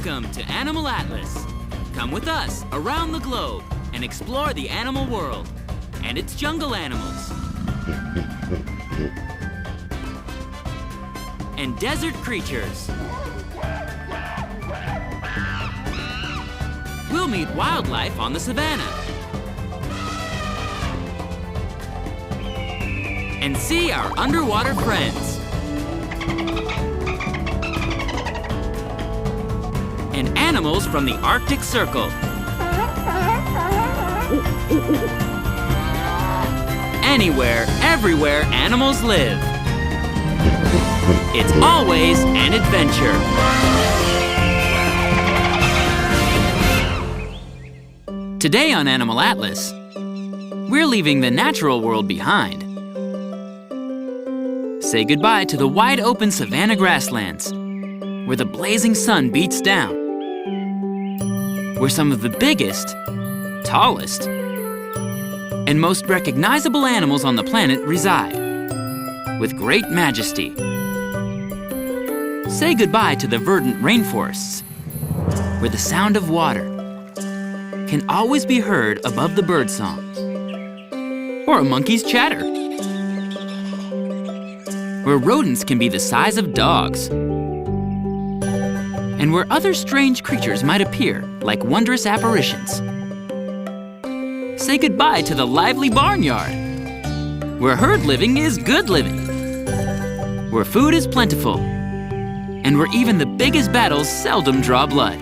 Welcome to Animal Atlas. Come with us around the globe and explore the animal world and its jungle animals and desert creatures. We'll meet wildlife on the savannah and see our underwater friends. And animals from the Arctic Circle. Anywhere, everywhere animals live. It's always an adventure. Today on Animal Atlas, we're leaving the natural world behind. Say goodbye to the wide open savanna grasslands, where the blazing sun beats down, where some of the biggest, tallest, and most recognizable animals on the planet reside, with great majesty. Say goodbye to the verdant rainforests, where the sound of water can always be heard above the birdsong, or a monkey's chatter, where rodents can be the size of dogs, and where other strange creatures might appear like wondrous apparitions. Say goodbye to the lively barnyard, where herd living is good living, where food is plentiful, and where even the biggest battles seldom draw blood.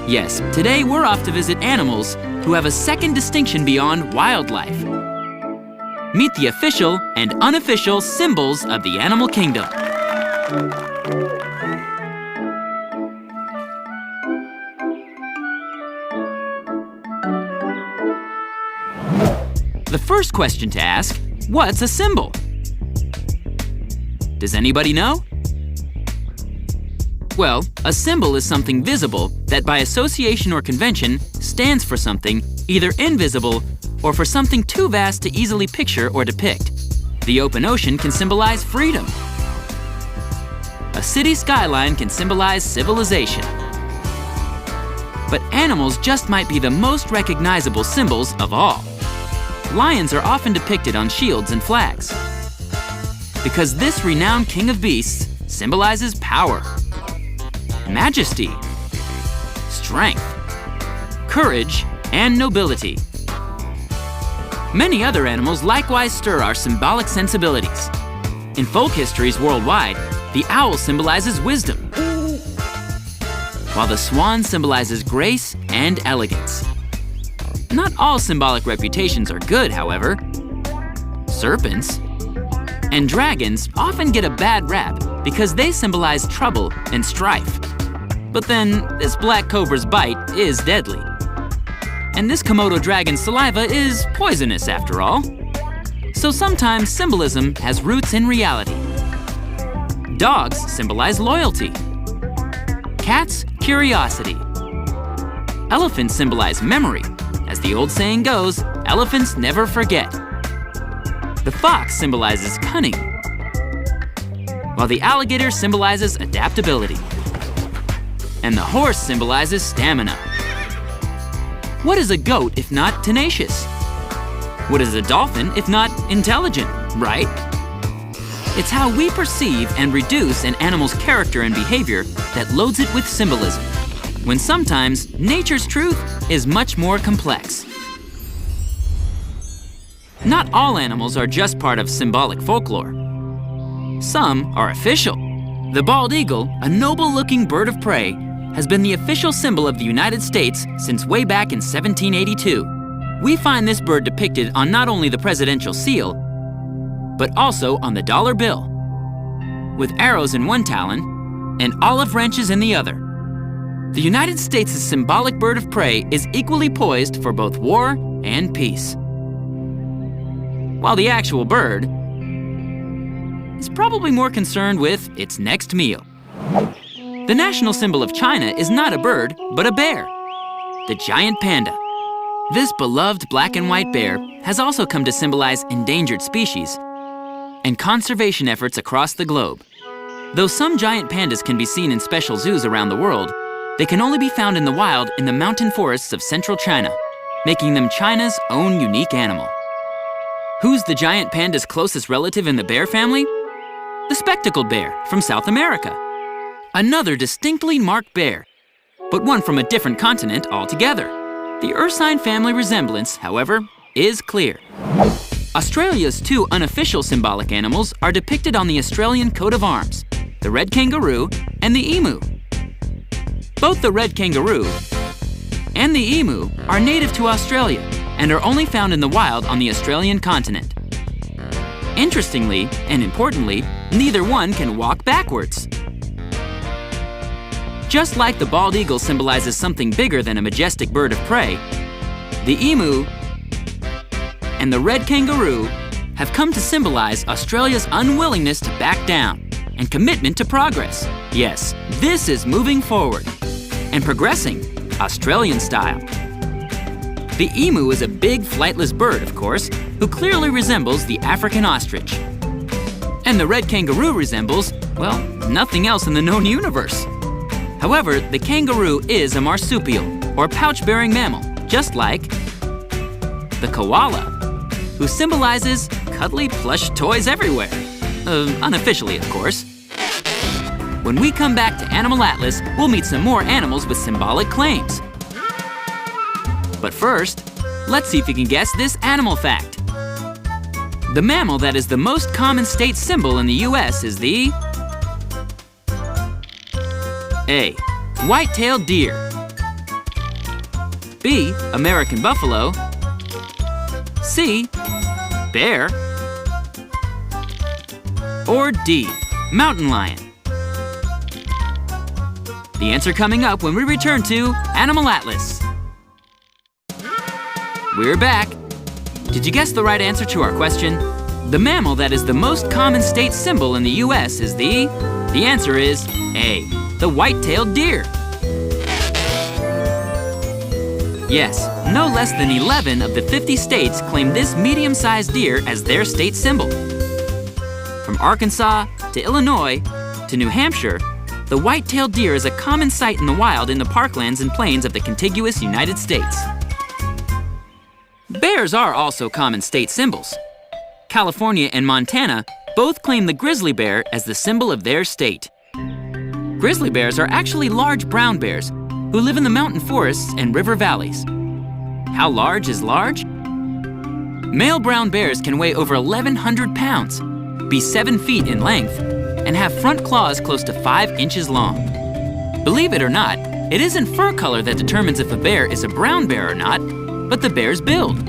Yes, today we're off to visit animals who have a second distinction beyond wildlife. Meet the official and unofficial symbols of the animal kingdom. The first question to ask, what's a symbol? Does anybody know? Well, a symbol is something visible that by association or convention stands for something either invisible or for something too vast to easily picture or depict. The open ocean can symbolize freedom. A city skyline can symbolize civilization. But animals just might be the most recognizable symbols of all. Lions are often depicted on shields and flags, because this renowned king of beasts symbolizes power, majesty, strength, courage, and nobility. Many other animals likewise stir our symbolic sensibilities. In folk histories worldwide, the owl symbolizes wisdom, while the swan symbolizes grace and elegance. Not all symbolic reputations are good, however. Serpents and dragons often get a bad rap because they symbolize trouble and strife. But then, this black cobra's bite is deadly. And this Komodo dragon's saliva is poisonous after all. So sometimes symbolism has roots in reality. Dogs symbolize loyalty. Cats, curiosity. Elephants symbolize memory. As the old saying goes, elephants never forget. The fox symbolizes cunning, while the alligator symbolizes adaptability. And the horse symbolizes stamina. What is a goat if not tenacious? What is a dolphin if not intelligent, right? It's how we perceive and reduce an animal's character and behavior that loads it with symbolism, when sometimes nature's truth is much more complex. Not all animals are just part of symbolic folklore. Some are official. The bald eagle, a noble-looking bird of prey, has been the official symbol of the United States since way back in 1782. We find this bird depicted on not only the presidential seal, but also on the dollar bill, with arrows in one talon and olive branches in the other. The United States' symbolic bird of prey is equally poised for both war and peace, while the actual bird is probably more concerned with its next meal. The national symbol of China is not a bird, but a bear, the giant panda. This beloved black and white bear has also come to symbolize endangered species and conservation efforts across the globe. Though some giant pandas can be seen in special zoos around the world, They can only be found in the wild in the mountain forests of central China, making them China's own unique animal. Who's the giant panda's closest relative in the bear family? The spectacled bear from South America. Another distinctly marked bear, but one from a different continent altogether. The ursine family resemblance, however, is clear. Australia's two unofficial symbolic animals are depicted on the Australian coat of arms, the red kangaroo and the emu. Both the red kangaroo and the emu are native to Australia and are only found in the wild on the Australian continent. Interestingly and importantly, neither one can walk backwards. Just like the bald eagle symbolizes something bigger than a majestic bird of prey, the emu and the red kangaroo have come to symbolize Australia's unwillingness to back down and commitment to progress. Yes, this is moving forward and progressing Australian style. The emu is a big flightless bird, of course, who clearly resembles the African ostrich. And the red kangaroo resembles, well, nothing else in the known universe. However, the kangaroo is a marsupial, or pouch-bearing mammal, just like the koala, who symbolizes cuddly plush toys everywhere. Unofficially, of course. When we come back to Animal Atlas, we'll meet some more animals with symbolic claims. But first, let's see if you can guess this animal fact. The mammal that is the most common state symbol in the US is the A. White-tailed deer. B. American buffalo. C. Bear. Or D. Mountain lion. The answer coming up when we return to Animal Atlas. We're back. Did you guess the right answer to our question? The mammal that is the most common state symbol in the US is the answer is A. The white-tailed deer. Yes, no less than 11 of the 50 states claim this medium-sized deer as their state symbol. From Arkansas to Illinois to New Hampshire, the white-tailed deer is a common sight in the wild in the parklands and plains of the contiguous United States. Bears are also common state symbols. California and Montana both claim the grizzly bear as the symbol of their state. Grizzly bears are actually large brown bears who live in the mountain forests and river valleys. How large is large? Male brown bears can weigh over 1,100 pounds, be 7 feet in length, and have front claws close to 5 inches long. Believe it or not, it isn't fur color that determines if a bear is a brown bear or not, but the bear's build.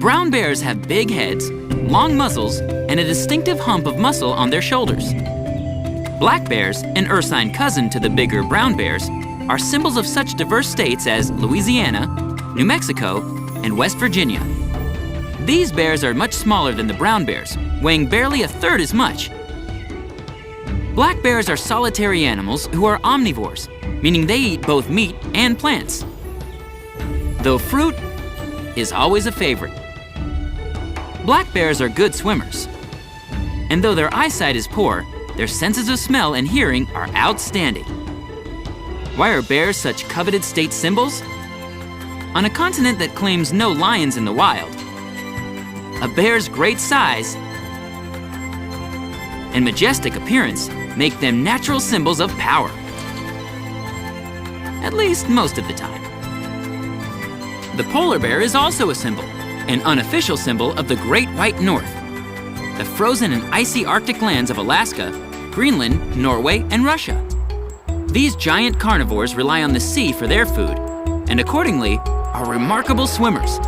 Brown bears have big heads, long muzzles, and a distinctive hump of muscle on their shoulders. Black bears, an ursine cousin to the bigger brown bears, are symbols of such diverse states as Louisiana, New Mexico, and West Virginia. These bears are much smaller than the brown bears, weighing barely 1/3 as much. Black bears are solitary animals who are omnivores, meaning they eat both meat and plants. Though fruit is always a favorite. Black bears are good swimmers. And though their eyesight is poor, their senses of smell and hearing are outstanding. Why are bears such coveted state symbols? On a continent that claims no lions in the wild, a bear's great size and majestic appearance make them natural symbols of power. At least most of the time. The polar bear is also a symbol, an unofficial symbol of the Great White North, the frozen and icy Arctic lands of Alaska, Greenland, Norway, and Russia. These giant carnivores rely on the sea for their food, and accordingly, are remarkable swimmers.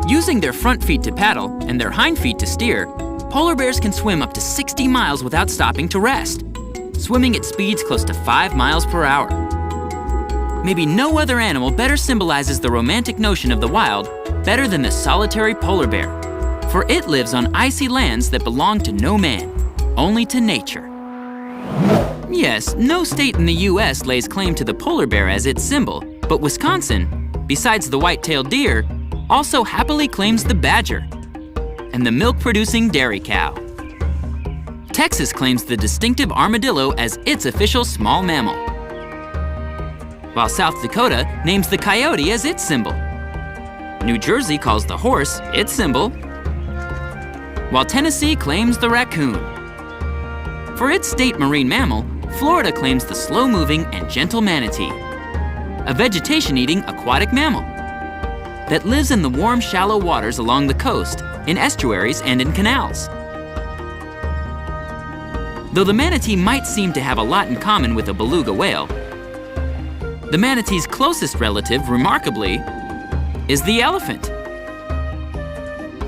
Using their front feet to paddle and their hind feet to steer, polar bears can swim up to 60 miles without stopping to rest, swimming at speeds close to 5 miles per hour. Maybe no other animal better symbolizes the romantic notion of the wild better than the solitary polar bear, for it lives on icy lands that belong to no man, only to nature. Yes, no state in the US lays claim to the polar bear as its symbol, but Wisconsin, besides the white-tailed deer, also happily claims the badger and the milk-producing dairy cow. Texas claims the distinctive armadillo as its official small mammal. while South Dakota names the coyote as its symbol. New Jersey calls the horse its symbol, while Tennessee claims the raccoon. For its state marine mammal, Florida claims the slow-moving and gentle manatee, a vegetation-eating aquatic mammal that lives in the warm, shallow waters along the coast, in estuaries and in canals. Though the manatee might seem to have a lot in common with a beluga whale, the manatee's closest relative, remarkably, is the elephant.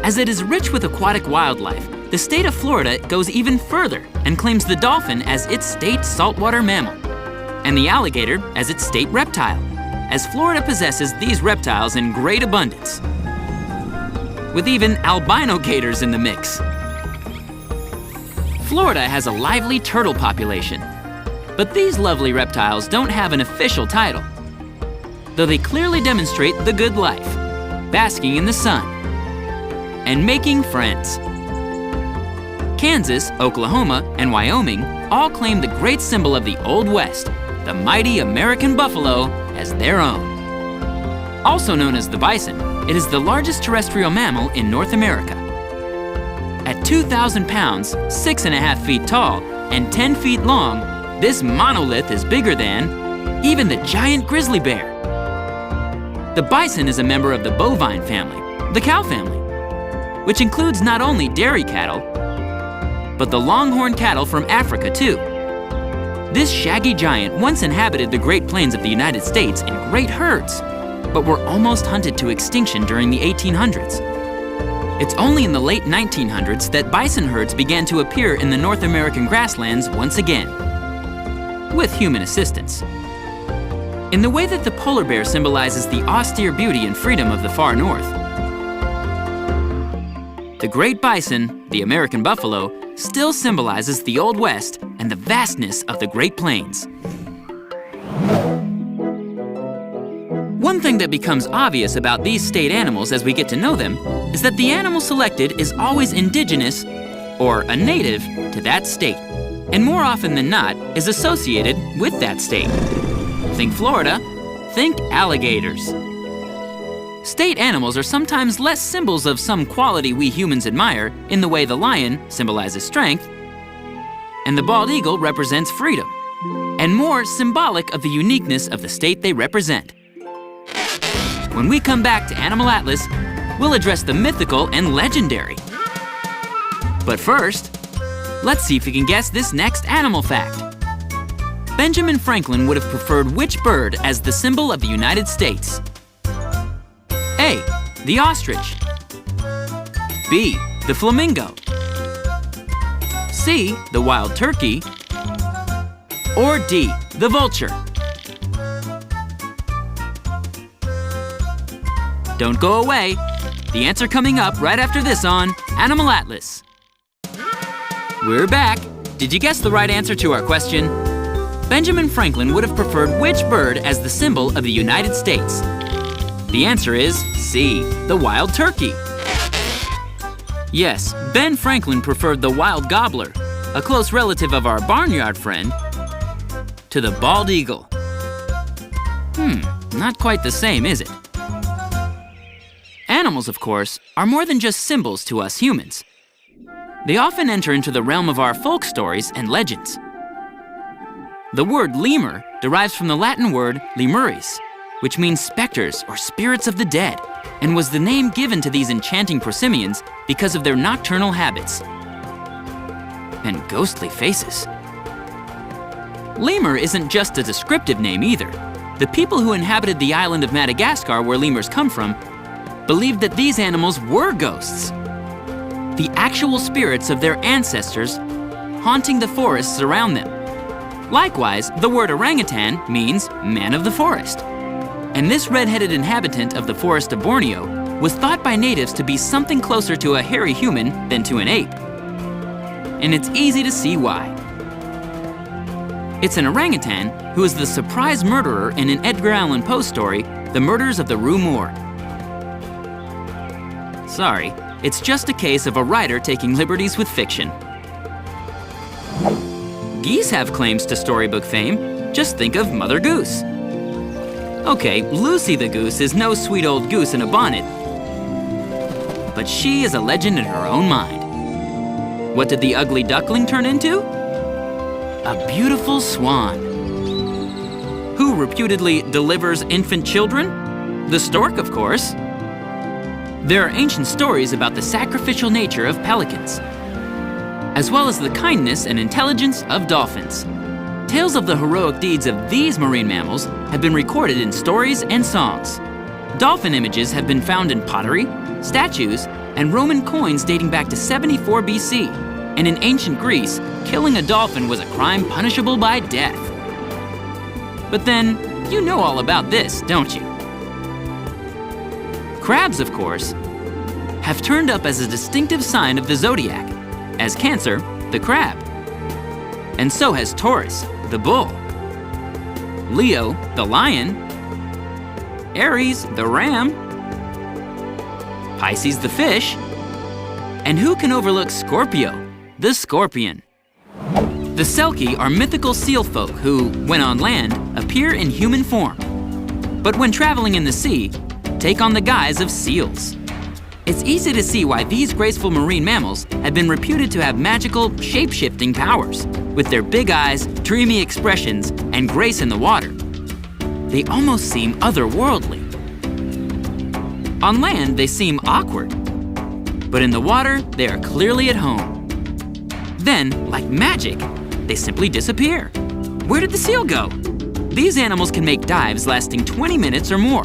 As it is rich with aquatic wildlife, the state of Florida goes even further and claims the dolphin as its state saltwater mammal, and the alligator as its state reptile, as Florida possesses these reptiles in great abundance, with even albino gators in the mix. Florida has a lively turtle population, but these lovely reptiles don't have an official title, though they clearly demonstrate the good life, basking in the sun, and making friends. Kansas, Oklahoma, and Wyoming all claim the great symbol of the Old West, the mighty American buffalo, as their own. Also known as the bison, it is the largest terrestrial mammal in North America. At 2,000 pounds, 6.5 feet tall, and 10 feet long, this monolith is bigger than even the giant grizzly bear. The bison is a member of the bovine family, the cow family, which includes not only dairy cattle, but the longhorn cattle from Africa too. This shaggy giant once inhabited the Great Plains of the United States in great herds, but were almost hunted to extinction during the 1800s. It's only in the late 1900s that bison herds began to appear in the North American grasslands once again, with human assistance. In the way that the polar bear symbolizes the austere beauty and freedom of the far north, the great bison, the American buffalo, still symbolizes the Old West and the vastness of the Great Plains. One thing that becomes obvious about these state animals as we get to know them is that the animal selected is always indigenous, or a native, to that state, and more often than not is associated with that state. Think Florida, think alligators. State animals are sometimes less symbols of some quality we humans admire in the way the lion symbolizes strength, and the bald eagle represents freedom, and more symbolic of the uniqueness of the state they represent. When we come back to Animal Atlas, we'll address the mythical and legendary. But first, let's see if we can guess this next animal fact. Benjamin Franklin would have preferred which bird as the symbol of the United States? A, the ostrich. B, the flamingo. C, the wild turkey. Or D, the vulture. Don't go away. The answer coming up right after this on Animal Atlas. We're back. Did you guess the right answer to our question? Benjamin Franklin would have preferred which bird as the symbol of the United States? The answer is C, the wild turkey. Yes, Ben Franklin preferred the wild gobbler, a close relative of our barnyard friend, to the bald eagle. Not quite the same, is it? Animals, of course, are more than just symbols to us humans. They often enter into the realm of our folk stories and legends. The word lemur derives from the Latin word lemuris, which means specters or spirits of the dead, and was the name given to these enchanting prosimians because of their nocturnal habits and ghostly faces. Lemur isn't just a descriptive name either. The people who inhabited the island of Madagascar, where lemurs come from, believed that these animals were ghosts, the actual spirits of their ancestors haunting the forests around them. Likewise, the word orangutan means man of the forest. And this red-headed inhabitant of the forest of Borneo was thought by natives to be something closer to a hairy human than to an ape. And it's easy to see why. It's an orangutan who is the surprise murderer in an Edgar Allan Poe story, The Murders of the Rue Morgue. Sorry, it's just a case of a writer taking liberties with fiction. Geese have claims to storybook fame. Just think of Mother Goose. Okay, Lucy the goose is no sweet old goose in a bonnet, but she is a legend in her own mind. What did the ugly duckling turn into? A beautiful swan. Who reputedly delivers infant children? The stork, of course. There are ancient stories about the sacrificial nature of pelicans, as well as the kindness and intelligence of dolphins. Tales of the heroic deeds of these marine mammals have been recorded in stories and songs. Dolphin images have been found in pottery, statues, and Roman coins dating back to 74 BC. And in ancient Greece, killing a dolphin was a crime punishable by death. But then, you know all about this, don't you? Crabs, of course, have turned up as a distinctive sign of the zodiac, as Cancer, the crab. And so has Taurus, the bull, Leo, the lion, Aries, the ram, Pisces, the fish, and who can overlook Scorpio, the scorpion? The Selkie are mythical seal folk who, when on land, appear in human form, but when traveling in the sea, take on the guise of seals. It's easy to see why these graceful marine mammals have been reputed to have magical, shape-shifting powers. With their big eyes, dreamy expressions, and grace in the water, they almost seem otherworldly. On land, they seem awkward, but in the water, they are clearly at home. Then, like magic, they simply disappear. Where did the seal go? These animals can make dives lasting 20 minutes or more.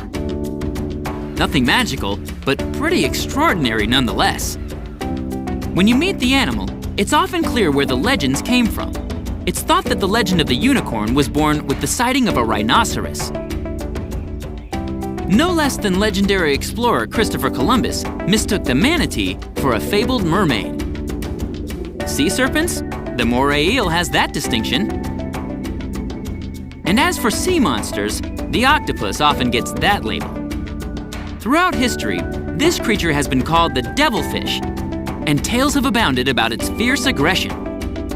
Nothing magical, but pretty extraordinary nonetheless. When you meet the animal, it's often clear where the legends came from. It's thought that the legend of the unicorn was born with the sighting of a rhinoceros. No less than legendary explorer Christopher Columbus mistook the manatee for a fabled mermaid. Sea serpents? The moray eel has that distinction. And as for sea monsters, the octopus often gets that label. Throughout history, this creature has been called the devilfish, and tales have abounded about its fierce aggression.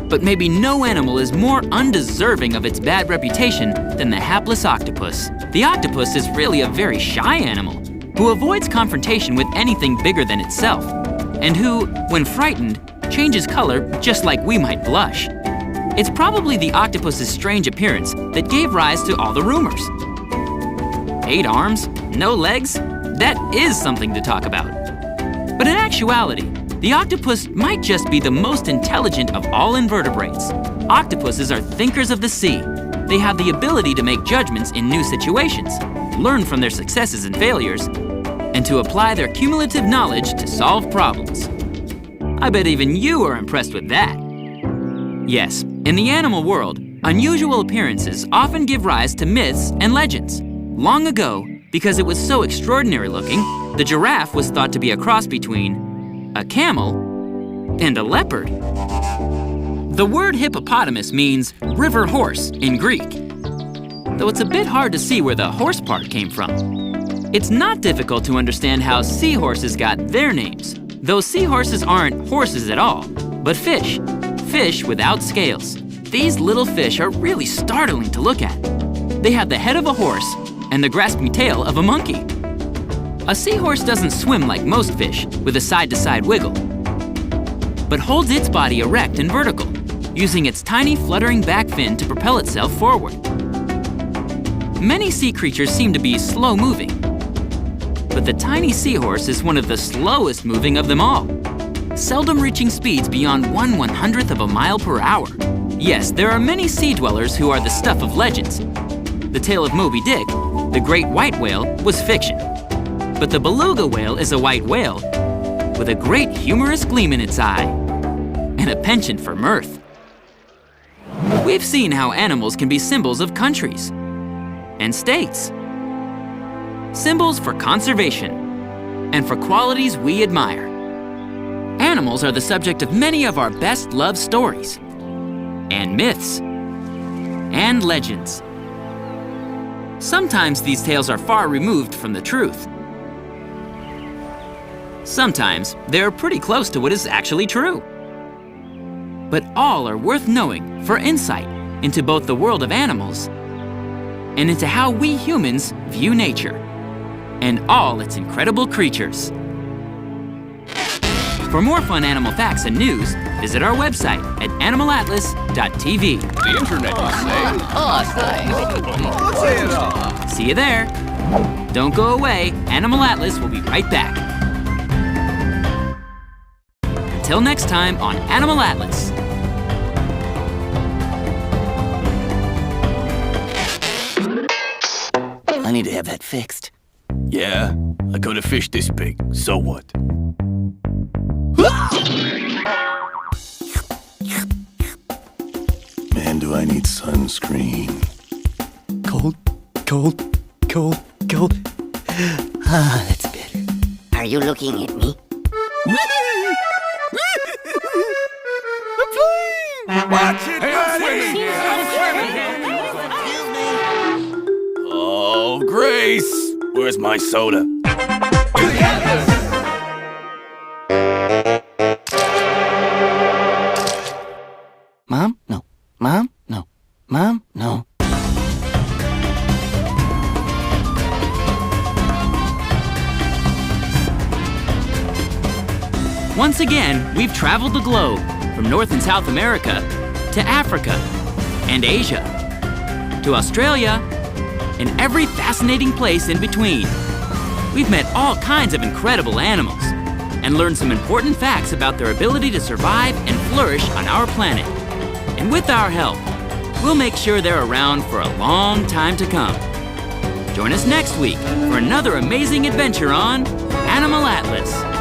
But maybe no animal is more undeserving of its bad reputation than the hapless octopus. The octopus is really a very shy animal who avoids confrontation with anything bigger than itself, and who, when frightened, changes color just like we might blush. It's probably the octopus's strange appearance that gave rise to all the rumors. 8 arms, no legs? That is something to talk about. But in actuality, the octopus might just be the most intelligent of all invertebrates. Octopuses are thinkers of the sea. They have the ability to make judgments in new situations, learn from their successes and failures, and to apply their cumulative knowledge to solve problems. I bet even you are impressed with that. Yes, in the animal world, unusual appearances often give rise to myths and legends. Long ago, because it was so extraordinary looking, the giraffe was thought to be a cross between a camel and a leopard. The word hippopotamus means river horse in Greek, though it's a bit hard to see where the horse part came from. It's not difficult to understand how seahorses got their names, though seahorses aren't horses at all, but fish. Fish without scales. These little fish are really startling to look at. They have the head of a horse and the grasping tail of a monkey. A seahorse doesn't swim like most fish with a side-to-side wiggle, but holds its body erect and vertical, using its tiny fluttering back fin to propel itself forward. Many sea creatures seem to be slow-moving, but the tiny seahorse is one of the slowest moving of them all, seldom reaching speeds beyond 1/100th of a mile per hour. Yes, there are many sea dwellers who are the stuff of legends. The tale of Moby Dick, the great white whale, was fiction. But the beluga whale is a white whale with a great humorous gleam in its eye and a penchant for mirth. We've seen how animals can be symbols of countries and states, symbols for conservation and for qualities we admire. Animals are the subject of many of our best-loved stories and myths and legends. Sometimes these tales are far removed from the truth. Sometimes they're pretty close to what is actually true. But all are worth knowing for insight into both the world of animals and into how we humans view nature and all its incredible creatures. For more fun animal facts and news, visit our website at animalatlas.tv. The internet, you say? See you there. Don't go away. Animal Atlas will be right back. Until next time on Animal Atlas. I need to have that fixed. Yeah, I caught a fish this big. So what? Man, do I need sunscreen. Cold, cold, cold, cold. Ah, that's better. Are you looking at me? Watch it! Hey, I'm swimming! Oh, Grace! Where's my soda? Mom? No. Mom? No. Mom? No. Once again, we've traveled the globe from North and South America to Africa and Asia to Australia and every fascinating place in between. We've met all kinds of incredible animals and learned some important facts about their ability to survive and flourish on our planet. And with our help, we'll make sure they're around for a long time to come. Join us next week for another amazing adventure on Animal Atlas.